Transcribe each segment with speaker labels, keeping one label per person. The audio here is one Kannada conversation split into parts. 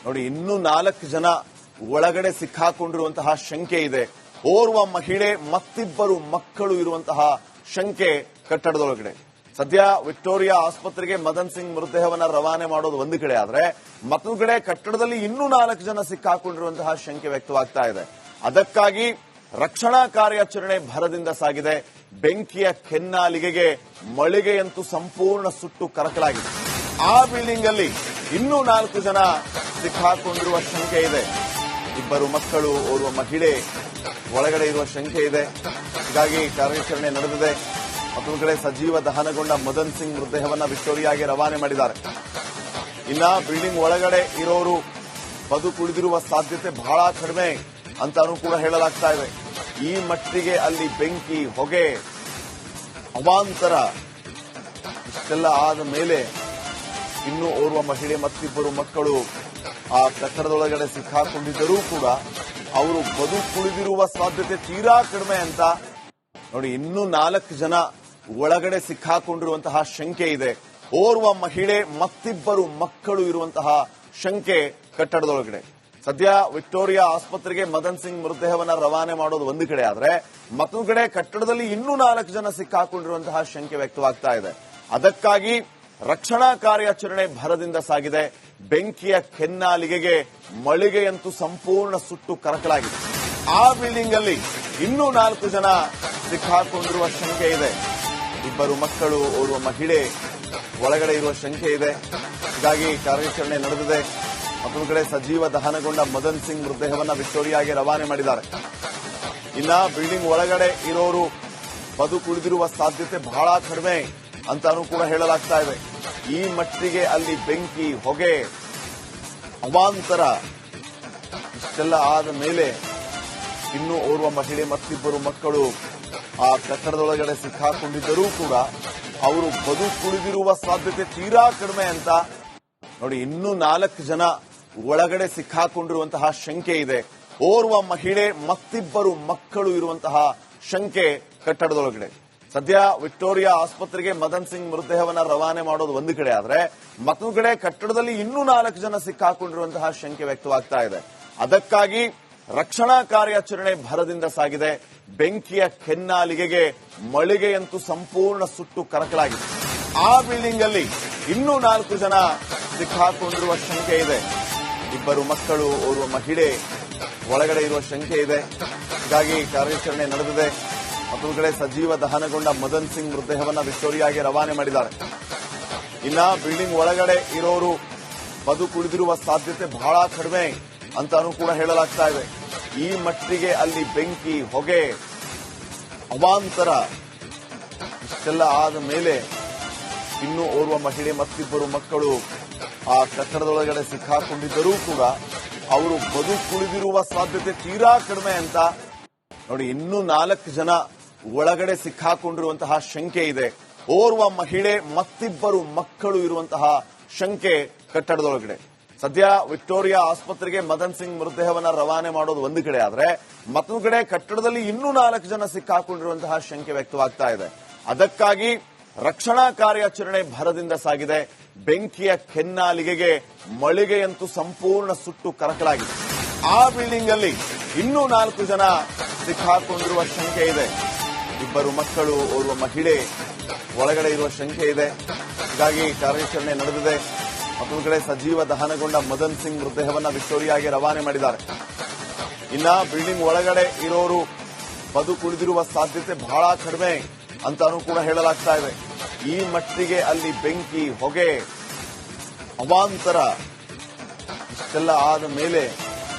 Speaker 1: ನೋಡಿ ಇನ್ನೂ 4 ಜನ ಒಳಗಡೆ ಸಿಕ್ಕಾಕೊಂಡಿರುವಂತಹ ಶಂಕೆ ಇದೆ. ಓರ್ವ ಮಹಿಳೆ ಮತ್ತಿಬ್ಬರು ಮಕ್ಕಳು ಇರುವಂತಹ ಶಂಕೆ ಕಟ್ಟಡದೊಳಗಡೆ. ಸದ್ಯ ವಿಕ್ಟೋರಿಯಾ ಆಸ್ಪತ್ರೆಗೆ ಮದನ್ ಸಿಂಗ್ ಮೃತದೇಹವನ್ನ ರವಾನೆ ಮಾಡೋದು ಒಂದು ಕಡೆ ಆದ್ರೆ ಮತ್ತೊಂದು ಕಡೆ ಕಟ್ಟಡದಲ್ಲಿ ಇನ್ನೂ 4 ಜನ ಸಿಕ್ಕಾಕೊಂಡಿರುವಂತಹ ಶಂಕೆ ವ್ಯಕ್ತವಾಗ್ತಾ ಇದೆ. ಅದಕ್ಕಾಗಿ ರಕ್ಷಣಾ ಕಾರ್ಯಾಚರಣೆ ಭರದಿಂದ ಸಾಗಿದೆ. ಬೆಂಕಿಯ ಕೆನ್ನಾಲಿಗೆಗೆ ಮಳಿಗೆಯಂತೂ ಸಂಪೂರ್ಣ ಸುಟ್ಟು ಕರಕಲಾಗಿದೆ. ಆ ಬಿಲ್ಡಿಂಗ್ ಅಲ್ಲಿ ಇನ್ನೂ 4 ಜನ ಸಿಕ್ಕಾಕೊಂಡಿರುವ ಶಂಕೆ ಇದೆ. ಇಬ್ಬರು ಮಕ್ಕಳು, ಓರ್ವ ಮಹಿಳೆ ಒಳಗಡೆ ಇರುವ ಶಂಕೆ ಇದೆ. ಹೀಗಾಗಿ ಕಾರ್ಯಾಚರಣೆ ನಡೆದಿದೆ. ಮತ್ತೊಂದು ಕಡೆ ಸಜೀವ ದಹನಗೊಂಡ ಮದನ್ ಸಿಂಗ್ ಮೃತದೇಹವನ್ನ ವಿಕ್ಟೋರಿಯಾಗೆ ರವಾನೆ ಮಾಡಿದ್ದಾರೆ. ಇನ್ನ ಬಿಲ್ಡಿಂಗ್ ಒಳಗಡೆ ಇರೋರು ಬದುಕುಳಿದಿರುವ ಸಾಧ್ಯತೆ ಬಹಳ ಕಡಿಮೆ ಅಂತಾನೂ ಕೂಡ ಹೇಳಲಾಗ್ತಾ ಇದೆ. ಈ ಮಟ್ಟಿಗೆ ಅಲ್ಲಿ ಬೆಂಕಿ, ಹೊಗೆ, ಅವಾಂತರ ಇಷ್ಟೆಲ್ಲ ಆದ ಮೇಲೆ ಇನ್ನೂ ಓರ್ವ ಮಹಿಳೆ ಮತ್ತಿಬ್ಬರು ಮಕ್ಕಳು ಆ ಕಟ್ಟಡದೊಳಗಡೆ ಸಿಕ್ಕಾಕೊಂಡಿದ್ದರೂ ಕೂಡ ಅವರು ಬದುಕುಳಿದಿರುವ ಸಾಧ್ಯತೆ ತೀರಾ ಕಡಿಮೆ ಅಂತ ನೋಡಿ. ಇನ್ನೂ 4 ಜನ ಒಳಗಡೆ ಸಿಕ್ಕಾಕೊಂಡಿರುವಂತಹ ಶಂಕೆ ಇದೆ. ಓರ್ವ ಮಹಿಳೆ ಮತ್ತಿಬ್ಬರು ಮಕ್ಕಳು ಇರುವಂತಹ ಶಂಕೆ ಕಟ್ಟಡದೊಳಗಡೆ. ಸದ್ಯ ವಿಕ್ಟೋರಿಯಾ ಆಸ್ಪತ್ರೆಗೆ ಮದನ್ ಸಿಂಗ್ ಮೃತದೇಹವನ್ನ ರವಾನೆ ಮಾಡೋದು ಒಂದು ಕಡೆ ಆದ್ರೆ ಮತ್ತೊಂದು ಕಡೆ ಕಟ್ಟಡದಲ್ಲಿ ಇನ್ನೂ 4 ಜನ ಸಿಕ್ಕಾಕೊಂಡಿರುವಂತಹ ಶಂಕೆ ವ್ಯಕ್ತವಾಗ್ತಾ ಇದೆ. ಅದಕ್ಕಾಗಿ ರಕ್ಷಣಾ ಕಾರ್ಯಾಚರಣೆ ಭರದಿಂದ ಸಾಗಿದೆ. ಬೆಂಕಿಯ ಕೆನ್ನಾಲಿಗೆಗೆ ಮಳಿಗೆಯಂತೂ ಸಂಪೂರ್ಣ ಸುಟ್ಟು ಕರಕಲಾಗಿದೆ. ಆ ಬಿಲ್ಡಿಂಗ್ ಅಲ್ಲಿ ಇನ್ನೂ 4 ಜನ ಸಿಕ್ಕಾಕೊಂಡಿರುವ ಶಂಕೆ ಇದೆ. ಇಬ್ಬರು ಮಕ್ಕಳು, ಓರ್ವ ಮಹಿಳೆ ಒಳಗಡೆ ಇರುವ ಶಂಕೆ ಇದೆ. ಹೀಗಾಗಿ ಕಾರ್ಯಾಚರಣೆ ನಡೆದಿದೆ. ಮತ್ತೊಂದು ಕಡೆ ಸಜೀವ ದಹನಗೊಂಡ ಮದನ್ ಸಿಂಗ್ ಮೃತದೇಹವನ್ನ ವಿಕ್ಟೋರಿಯಾಗೆ ರವಾನೆ ಮಾಡಿದ್ದಾರೆ. ಇನ್ನ ಬಿಲ್ಡಿಂಗ್ ಒಳಗಡೆ ಇರೋರು ಬದುಕುಳಿದಿರುವ ಸಾಧ್ಯತೆ ಬಹಳ ಕಡಿಮೆ ಅಂತಾನೂ ಕೂಡ ಹೇಳಲಾಗ್ತಾ ಇದೆ. ಈ ಮಟ್ಟಿಗೆ ಅಲ್ಲಿ ಬೆಂಕಿ, ಹೊಗೆ, ಅವಾಂತರ ಇಷ್ಟೆಲ್ಲ ಆದ ಮೇಲೆ ಇನ್ನೂ ಓರ್ವ ಮಹಿಳೆ ಮತ್ತಿಬ್ಬರು ಮಕ್ಕಳು ಆ ಕಟ್ಟಡದೊಳಗಡೆ ಸಿಕ್ಕಾಕೊಂಡಿದ್ದರೂ ಕೂಡ ಅವರು ಬದುಕುಳಿದಿರುವ ಸಾಧ್ಯತೆ ತೀರಾ ಕಡಿಮೆ ಅಂತ ನೋಡಿ. ಇನ್ನೂ 4 ಜನ ಒಳಗಡೆ ಸಿಕ್ಕಾಕೊಂಡಿರುವಂತಹ ಶಂಕೆ ಇದೆ. ಓರ್ವ ಮಹಿಳೆ ಮತ್ತಿಬ್ಬರು ಮಕ್ಕಳು ಇರುವಂತಹ ಶಂಕೆ ಕಟ್ಟಡದೊಳಗಡೆ. ಸದ್ಯ ವಿಕ್ಟೋರಿಯಾ ಆಸ್ಪತ್ರೆಗೆ ಮದನ್ ಸಿಂಗ್ ಮೃತದೇಹವನ್ನ ರವಾನೆ ಮಾಡೋದು ಒಂದು ಕಡೆ ಆದ್ರೆ ಮತ್ತೊಂದು ಕಡೆ ಕಟ್ಟಡದಲ್ಲಿ ಇನ್ನೂ 4 ಜನ ಸಿಕ್ಕಾಕೊಂಡಿರುವಂತಹ ಶಂಕೆ ವ್ಯಕ್ತವಾಗ್ತಾ ಇದೆ. ಅದಕ್ಕಾಗಿ ರಕ್ಷಣಾ ಕಾರ್ಯಾಚರಣೆ ಭರದಿಂದ ಸಾಗಿದೆ. ಬೆಂಕಿಯ ಕೆನ್ನಾಲಿಗೆಗೆ ಮಳಿಗೆಯಂತೂ ಸಂಪೂರ್ಣ ಸುಟ್ಟು ಕರಕಲಾಗಿದೆ. ಆ ಬಿಲ್ಡಿಂಗ್ ಅಲ್ಲಿ ಇನ್ನೂ 4 ಜನ ಸಿಕ್ಕಾಕೊಂಡಿರುವ ಶಂಕೆ ಇದೆ. ಇಬ್ಬರು ಮಕ್ಕಳು, ಓರ್ವ ಮಹಿಳೆ ಒಳಗಡೆ ಇರುವ ಶಂಕೆ ಇದೆ. ಹೀಗಾಗಿ ಕಾರ್ಯಾಚರಣೆ ನಡೆದಿದೆ. ಮತ್ತೊಂದು ಕಡೆ ಸಜೀವ ದಹನಗೊಂಡ ಮದನ್ ಸಿಂಗ್ ಮೃತದೇಹವನ್ನ ವಿಕ್ಟೋರಿಯಾಗೆ ರವಾನೆ ಮಾಡಿದ್ದಾರೆ. ಇನ್ನ ಬಿಲ್ಡಿಂಗ್ ಒಳಗಡೆ ಇರೋರು ಬದುಕುಳಿದಿರುವ ಸಾಧ್ಯತೆ ಬಹಳ ಕಡಿಮೆ ಅಂತಾನೂ ಕೂಡ ಹೇಳಲಾಗ್ತಾ ಇದೆ. ಈ ಮಟ್ಟಿಗೆ ಅಲ್ಲಿ ಬೆಂಕಿ, ಹೊಗೆ, ಅವಾಂತರ ಇಷ್ಟೆಲ್ಲ ಆದ ಮೇಲೆ ಇನ್ನೂ ಓರ್ವ ಮಹಿಳೆ ಮತ್ತಿಬ್ಬರು ಮಕ್ಕಳು ಆ ಕಟ್ಟಡದೊಳಗಡೆ ಸಿಕ್ಕಾಕೊಂಡಿದ್ದರೂ ಕೂಡ ಅವರು ಬದುಕುಳಿದಿರುವ ಸಾಧ್ಯತೆ ತೀರಾ ಕಡಿಮೆ ಅಂತ ನೋಡಿ. ಇನ್ನೂ 4 ಜನ ಒಳಗಡೆ ಸಿಕ್ಕಾಕೊಂಡಿರುವಂತಹ ಶಂಕೆ ಇದೆ. ಓರ್ವ ಮಹಿಳೆ ಮತ್ತಿಬ್ಬರು ಮಕ್ಕಳು ಇರುವಂತಹ ಶಂಕೆ ಕಟ್ಟಡದೊಳಗಡೆ. ಸದ್ಯ ವಿಕ್ಟೋರಿಯಾ ಆಸ್ಪತ್ರೆಗೆ ಮದನ್ ಸಿಂಗ್ ಮೃತದೇಹವನ್ನ ರವಾನೆ ಮಾಡೋದು ಒಂದು ಕಡೆ ಆದ್ರೆ ಮತ್ತೊಂದು ಕಡೆ ಕಟ್ಟಡದಲ್ಲಿ ಇನ್ನೂ 4 ಜನ ಸಿಕ್ಕಾಕೊಂಡಿರುವಂತಹ ಶಂಕೆ ವ್ಯಕ್ತವಾಗ್ತಾ ಇದೆ. ಅದಕ್ಕಾಗಿ ರಕ್ಷಣಾ ಕಾರ್ಯಾಚರಣೆ ಭರದಿಂದ ಸಾಗಿದೆ. ಬೆಂಕಿಯ ಕೆನ್ನಾಲಿಗೆಗೆ ಮಳಿಗೆಯಂತೂ ಸಂಪೂರ್ಣ ಸುಟ್ಟು ಕರಕಲಾಗಿದೆ. ಆ ಬಿಲ್ಡಿಂಗ್ ಅಲ್ಲಿ ಇನ್ನೂ 4 ಜನ ಸಿಕ್ಕಾಕೊಂಡಿರುವ ಶಂಕೆ ಇದೆ. ಇಬ್ಬರು ಮಕ್ಕಳು, ಓರ್ವ ಮಹಿಳೆ ಒಳಗಡೆ ಇರುವ ಶಂಕೆ ಇದೆ. ಹೀಗಾಗಿ ಕಾರ್ಯಾಚರಣೆ ನಡೆದಿದೆ. ಮತ್ತೊಂದು ಕಡೆ ಸಜೀವ ದಹನಗೊಂಡ ಮದನ್ ಸಿಂಗ್ ಮೃತದೇಹವನ್ನ ವಿಕ್ಟೋರಿಯಾಗೆ ರವಾನೆ ಮಾಡಿದ್ದಾರೆ. ಇನ್ನ ಬಿಲ್ಡಿಂಗ್ ಒಳಗಡೆ ಇರೋರು ಬದುಕುಳಿದಿರುವ ಸಾಧ್ಯತೆ ಬಹಳ ಕಡಿಮೆ ಅಂತಾನೂ ಕೂಡ ಹೇಳಲಾಗ್ತಾ ಇದೆ. ಈ ಮಟ್ಟಿಗೆ ಅಲ್ಲಿ ಬೆಂಕಿ, ಹೊಗೆ, ಅವಾಂತರ ಇಷ್ಟೆಲ್ಲ ಆದ ಮೇಲೆ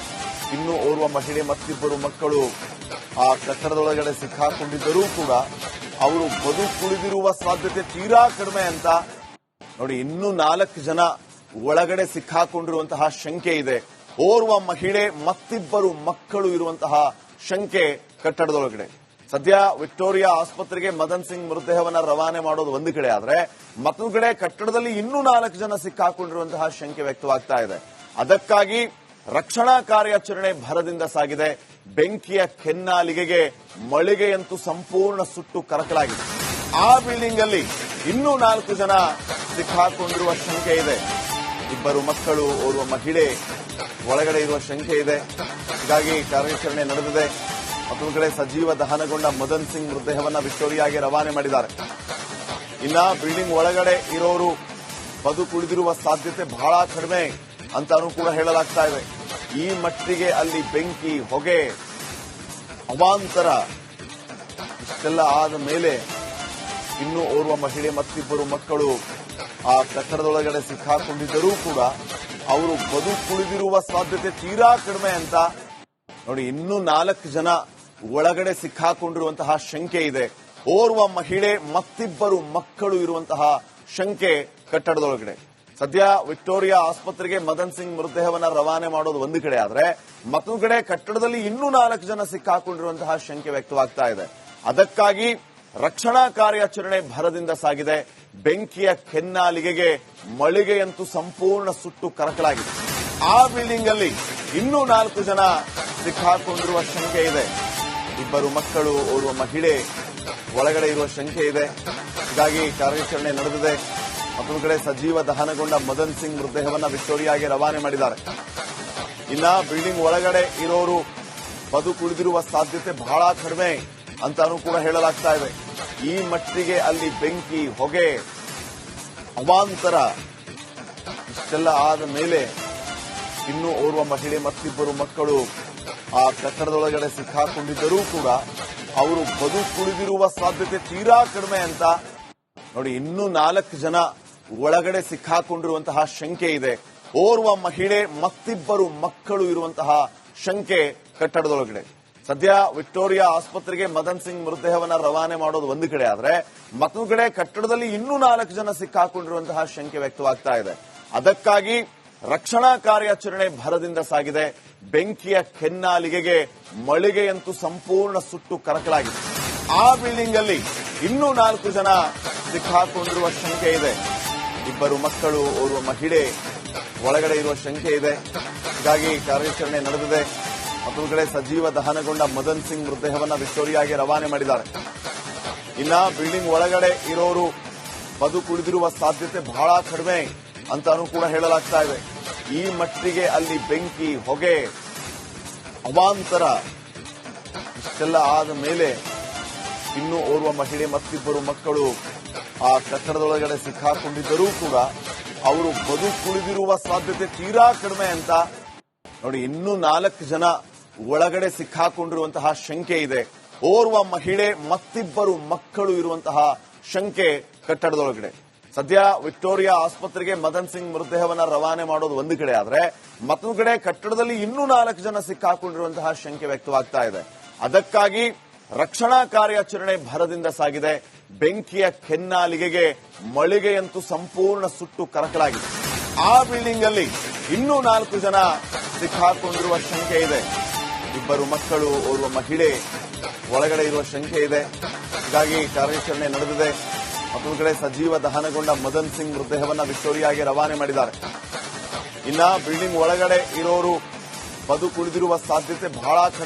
Speaker 1: ಇನ್ನೂ ಓರ್ವ ಮಹಿಳೆ ಮತ್ತಿಬ್ಬರು ಮಕ್ಕಳು ಆ ಕಟ್ಟಡದೊಳಗಡೆ ಸಿಕ್ಕಾಕೊಂಡಿದ್ದರೂ ಕೂಡ ಅವರು ಬದುಕುಳಿದಿರುವ ಸಾಧ್ಯತೆ ತೀರಾ ಕಡಿಮೆ ಅಂತ ನೋಡಿ. ಇನ್ನೂ 4 ಜನ ಒಳಗಡೆ ಸಿಕ್ಕಾಕೊಂಡಿರುವಂತಹ ಶಂಕೆ ಇದೆ. ಓರ್ವ ಮಹಿಳೆ ಮತ್ತಿಬ್ಬರು ಮಕ್ಕಳು ಇರುವಂತಹ ಶಂಕೆ ಕಟ್ಟಡದೊಳಗಡೆ. ಸದ್ಯ ವಿಕ್ಟೋರಿಯಾ ಆಸ್ಪತ್ರೆಗೆ ಮದನ್ ಸಿಂಗ್ ಮೃತದೇಹವನ್ನ ರವಾನೆ ಮಾಡೋದು ಒಂದು ಕಡೆ ಆದ್ರೆ ಮತ್ತೊಂದು ಕಡೆ ಕಟ್ಟಡದಲ್ಲಿ ಇನ್ನೂ 4 ಜನ ಸಿಕ್ಕಾಕೊಂಡಿರುವಂತಹ ಶಂಕೆ ವ್ಯಕ್ತವಾಗ್ತಾ ಇದೆ. ಅದಕ್ಕಾಗಿ ರಕ್ಷಣಾ ಕಾರ್ಯಾಚರಣೆ ಭರದಿಂದ ಸಾಗಿದೆ. ಬೆಂಕಿಯ ಕೆನ್ನಾಲಿಗೆಗೆ ಮಳಿಗೆಯಂತೂ ಸಂಪೂರ್ಣ ಸುಟ್ಟು ಕರಕಲಾಗಿದೆ. ಆ ಬಿಲ್ಡಿಂಗ್ ಅಲ್ಲಿ ಇನ್ನೂ 4 ಜನ ಸಿಕ್ಕಾಕೊಂಡಿರುವ ಶಂಕೆ ಇದೆ. ಇಬ್ಬರು ಮಕ್ಕಳು, ಓರ್ವ ಮಹಿಳೆ ಒಳಗಡೆ ಇರುವ ಶಂಕೆ ಇದೆ. ಹೀಗಾಗಿ ಕಾರ್ಯಾಚರಣೆ ನಡೆದಿದೆ. ಮತ್ತೊಂದು ಕಡೆ ಸಜೀವ ದಹನಗೊಂಡ ಮದನ್ ಸಿಂಗ್ ಮೃತದೇಹವನ್ನ ವಿಕ್ಟೋರಿಯಾಗೆ ರವಾನೆ ಮಾಡಿದ್ದಾರೆ. ಇನ್ನ ಬಿಲ್ಡಿಂಗ್ ಒಳಗಡೆ ಇರೋರು ಬದುಕುಳಿದಿರುವ ಸಾಧ್ಯತೆ ಬಹಳ ಕಡಿಮೆ ಅಂತಾನೂ ಕೂಡ ಹೇಳಲಾಗ್ತಾ ಇದೆ. ಈ ಮಟ್ಟಿಗೆ ಅಲ್ಲಿ ಬೆಂಕಿ, ಹೊಗೆ, ಅವಾಂತರ ಇಷ್ಟೆಲ್ಲ ಆದ ಮೇಲೆ ಇನ್ನೂ ಓರ್ವ ಮಹಿಳೆ ಮತ್ತಿಬ್ಬರು ಮಕ್ಕಳು ಆ ಕಟ್ಟಡದೊಳಗಡೆ ಸಿಕ್ಕಾಕೊಂಡಿದ್ದರೂ ಕೂಡ ಅವರು ಬದುಕುಳಿದಿರುವ ಸಾಧ್ಯತೆ ತೀರಾ ಕಡಿಮೆ ಅಂತ ನೋಡಿ. ಇನ್ನೂ 4 ಜನ ಒಳಗಡೆ ಸಿಕ್ಕಾಕೊಂಡಿರುವಂತಹ ಶಂಕೆ ಇದೆ. ಓರ್ವ ಮಹಿಳೆ ಮತ್ತಿಬ್ಬರು ಮಕ್ಕಳು ಇರುವಂತಹ ಶಂಕೆ ಕಟ್ಟಡದೊಳಗಡೆ. ಸದ್ಯ ವಿಕ್ಟೋರಿಯಾ ಆಸ್ಪತ್ರೆಗೆ ಮದನ್ ಸಿಂಗ್ ಮೃತದೇಹವನ್ನ ರವಾನೆ ಮಾಡೋದು ಒಂದು ಕಡೆ ಆದ್ರೆ, ಮತ್ತೊಂದು ಕಡೆ ಕಟ್ಟಡದಲ್ಲಿ ಇನ್ನೂ 4 ಜನ ಸಿಕ್ಕಾಕೊಂಡಿರುವಂತಹ ಶಂಕೆ ವ್ಯಕ್ತವಾಗ್ತಾ ಇದೆ. ಅದಕ್ಕಾಗಿ ರಕ್ಷಣಾ ಕಾರ್ಯಾಚರಣೆ ಭರದಿಂದ ಸಾಗಿದೆ. ಬೆಂಕಿಯ ಕೆನ್ನಾಲಿಗೆಗೆ ಮಳಿಗೆಯಂತೂ ಸಂಪೂರ್ಣ ಸುಟ್ಟು ಕರಕಲಾಗಿದೆ. ಆ ಬಿಲ್ಡಿಂಗ್ ಅಲ್ಲಿ ಇನ್ನೂ 4 ಜನ ಸಿಕ್ಕಾಕೊಂಡಿರುವ ಶಂಕೆ ಇದೆ. ಇಬ್ಬರು ಮಕ್ಕಳು, ಓರ್ವ ಮಹಿಳೆ ಒಳಗಡೆ ಇರುವ ಶಂಕೆ ಇದೆ. ಹೀಗಾಗಿ ಕಾರ್ಯಾಚರಣೆ ನಡೆದಿದೆ. ಮತ್ತೊಂದು ಕಡೆ ಸಜೀವ ದಹನಗೊಂಡ ಮದನ್ ಸಿಂಗ್ ಮೃತದೇಹವನ್ನ ವಿಕ್ಟೋರಿಯಾಗೆ ರವಾನೆ ಮಾಡಿದ್ದಾರೆ. ಇನ್ನ ಬಿಲ್ಡಿಂಗ್ ಒಳಗಡೆ ಇರೋರು ಬದುಕುಳಿದಿರುವ ಸಾಧ್ಯತೆ ಬಹಳ ಕಡಿಮೆ ಅಂತಾನೂ ಕೂಡ ಹೇಳಲಾಗ್ತಾ ಇದೆ. ಈ ಮಟ್ಟಿಗೆ ಅಲ್ಲಿ ಬೆಂಕಿ, ಹೊಗೆ, ಅವಾಂತರ ಇಷ್ಟೆಲ್ಲ ಆದ ಮೇಲೆ ಇನ್ನೂ ಓರ್ವ ಮಹಿಳೆ ಮತ್ತಿಬ್ಬರು ಮಕ್ಕಳು ಆ ಕಟ್ಟಡದೊಳಗಡೆ ಸಿಕ್ಕಾಕೊಂಡಿದ್ದರೂ ಕೂಡ ಅವರು ಬದುಕುಳಿದಿರುವ ಸಾಧ್ಯತೆ ತೀರಾ ಕಡಿಮೆ ಅಂತ ನೋಡಿ. ಇನ್ನೂ 4 ಜನ ಒಳಗಡೆ ಸಿಕ್ಕಾಕೊಂಡಿರುವಂತಹ ಶಂಕೆ ಇದೆ. ಓರ್ವ ಮಹಿಳೆ ಮತ್ತಿಬ್ಬರು ಮಕ್ಕಳು ಇರುವಂತಹ ಶಂಕೆ ಕಟ್ಟಡದೊಳಗಡೆ. ಸದ್ಯ ವಿಕ್ಟೋರಿಯಾ ಆಸ್ಪತ್ರೆಗೆ ಮದನ್ ಸಿಂಗ್ ಮೃತದೇಹವನ್ನ ರವಾನೆ ಮಾಡೋದು ಒಂದು ಕಡೆ ಆದ್ರೆ, ಮತ್ತೊಂದು ಕಡೆ ಕಟ್ಟಡದಲ್ಲಿ ಇನ್ನೂ 4 ಜನ ಸಿಕ್ಕಾಕೊಂಡಿರುವಂತಹ ಶಂಕೆ ವ್ಯಕ್ತವಾಗ್ತಾ ಇದೆ. ಅದಕ್ಕಾಗಿ ರಕ್ಷಣಾ ಕಾರ್ಯಾಚರಣೆ ಭರದಿಂದ ಸಾಗಿದೆ. ಬೆಂಕಿಯ ಕೆನ್ನಾಲಿಗೆಗೆ ಮಳಿಗೆಯಂತೂ ಸಂಪೂರ್ಣ ಸುಟ್ಟು ಕರಕಲಾಗಿದೆ. ಆ ಬಿಲ್ಡಿಂಗ್ ಅಲ್ಲಿ ಇನ್ನೂ 4 ಜನ ಸಿಕ್ಕಾಕೊಂಡಿರುವ ಶಂಕೆ ಇದೆ. ಇಬ್ಬರು ಮಕ್ಕಳು, ಓರ್ವ ಮಹಿಳೆ ಒಳಗಡೆ ಇರುವ ಶಂಕೆ ಇದೆ. ಹೀಗಾಗಿ ಕಾರ್ಯಾಚರಣೆ ನಡೆದಿದೆ. ಮತ್ತೊಂದು ಕಡೆ ಸಜೀವ ದಹನಗೊಂಡ ಮದನ್ ಸಿಂಗ್ ಮೃತದೇಹವನ್ನ ವಿಕ್ಟೋರಿಯಾಗೆ ರವಾನೆ ಮಾಡಿದ್ದಾರೆ. ಇನ್ನ ಬಿಲ್ಡಿಂಗ್ ಒಳಗಡೆ ಇರೋರು ಬದುಕುಳಿದಿರುವ ಸಾಧ್ಯತೆ ಬಹಳ ಕಡಿಮೆ ಅಂತಾನೂ ಕೂಡ ಹೇಳಲಾಗ್ತಾ ಇದೆ. ಈ ಮಟ್ಟಿಗೆ ಅಲ್ಲಿ ಬೆಂಕಿ, ಹೊಗೆ, ಅವಾಂತರ ಇಷ್ಟೆಲ್ಲ ಆದ ಮೇಲೆ ಇನ್ನೂ ಓರ್ವ ಮಹಿಳೆ ಮತ್ತಿಬ್ಬರು ಮಕ್ಕಳು ಆ ಕಟ್ಟಡದೊಳಗಡೆ ಸಿಕ್ಕಾಕೊಂಡಿದ್ದರೂ ಕೂಡ ಅವರು ಬದುಕುಳಿದಿರುವ ಸಾಧ್ಯತೆ ತೀರಾ ಕಡಿಮೆ ಅಂತ ನೋಡಿ. ಇನ್ನೂ 4 ಜನ ಒಳಗಡೆ ಸಿಕ್ಕಾಕೊಂಡಿರುವಂತಹ ಶಂಕೆ ಇದೆ. ಓರ್ವ ಮಹಿಳೆ ಮತ್ತಿಬ್ಬರು ಮಕ್ಕಳು ಇರುವಂತಹ ಶಂಕೆ ಕಟ್ಟಡದೊಳಗಡೆ. ಸದ್ಯ ವಿಕ್ಟೋರಿಯಾ ಆಸ್ಪತ್ರೆಗೆ ಮದನ್ ಸಿಂಗ್ ಮೃತದೇಹವನ್ನ ರವಾನೆ ಮಾಡೋದು ಒಂದು ಕಡೆ ಆದ್ರೆ, ಮತ್ತೊಂದು ಕಡೆ ಕಟ್ಟಡದಲ್ಲಿ ಇನ್ನೂ 4 ಜನ ಸಿಕ್ಕಾಕೊಂಡಿರುವಂತಹ ಶಂಕೆ ವ್ಯಕ್ತವಾಗ್ತಾ ಇದೆ. ಅದಕ್ಕಾಗಿ ರಕ್ಷಣಾ ಕಾರ್ಯಾಚರಣೆ ಭರದಿಂದ ಸಾಗಿದೆ. ಬೆಂಕಿಯ ಕೆನ್ನಾಲಿಗೆಗೆ ಮಳಿಗೆಯಂತೂ ಸಂಪೂರ್ಣ ಸುಟ್ಟು ಕರಕಲಾಗಿದೆ. ಆ ಬಿಲ್ಡಿಂಗ್ ಅಲ್ಲಿ ಇನ್ನೂ 4 ಜನ ಸಿಕ್ಕಾಕೊಂಡಿರುವ ಶಂಕೆ ಇದೆ. ಇಬ್ಬರು ಮಕ್ಕಳು, ಓರ್ವ ಮಹಿಳೆ ಒಳಗಡೆ ಇರುವ ಶಂಕೆ ಇದೆ. ಹೀಗಾಗಿ ಕಾರ್ಯಾಚರಣೆ ನಡೆದಿದೆ. ಮತ್ತೊಂದು ಕಡೆ ಸಜೀವ ದಹನಗೊಂಡ ಮದನ್ ಸಿಂಗ್ ಮೃತದೇಹವನ್ನ ವಿಕ್ಟೋರಿಯಾಗೆ ರವಾನೆ ಮಾಡಿದ್ದಾರೆ. ಇನ್ನ ಬಿಲ್ಡಿಂಗ್ ಒಳಗಡೆ ಇರೋರು ಬದುಕುಳಿದಿರುವ ಸಾಧ್ಯತೆ ಬಹಳ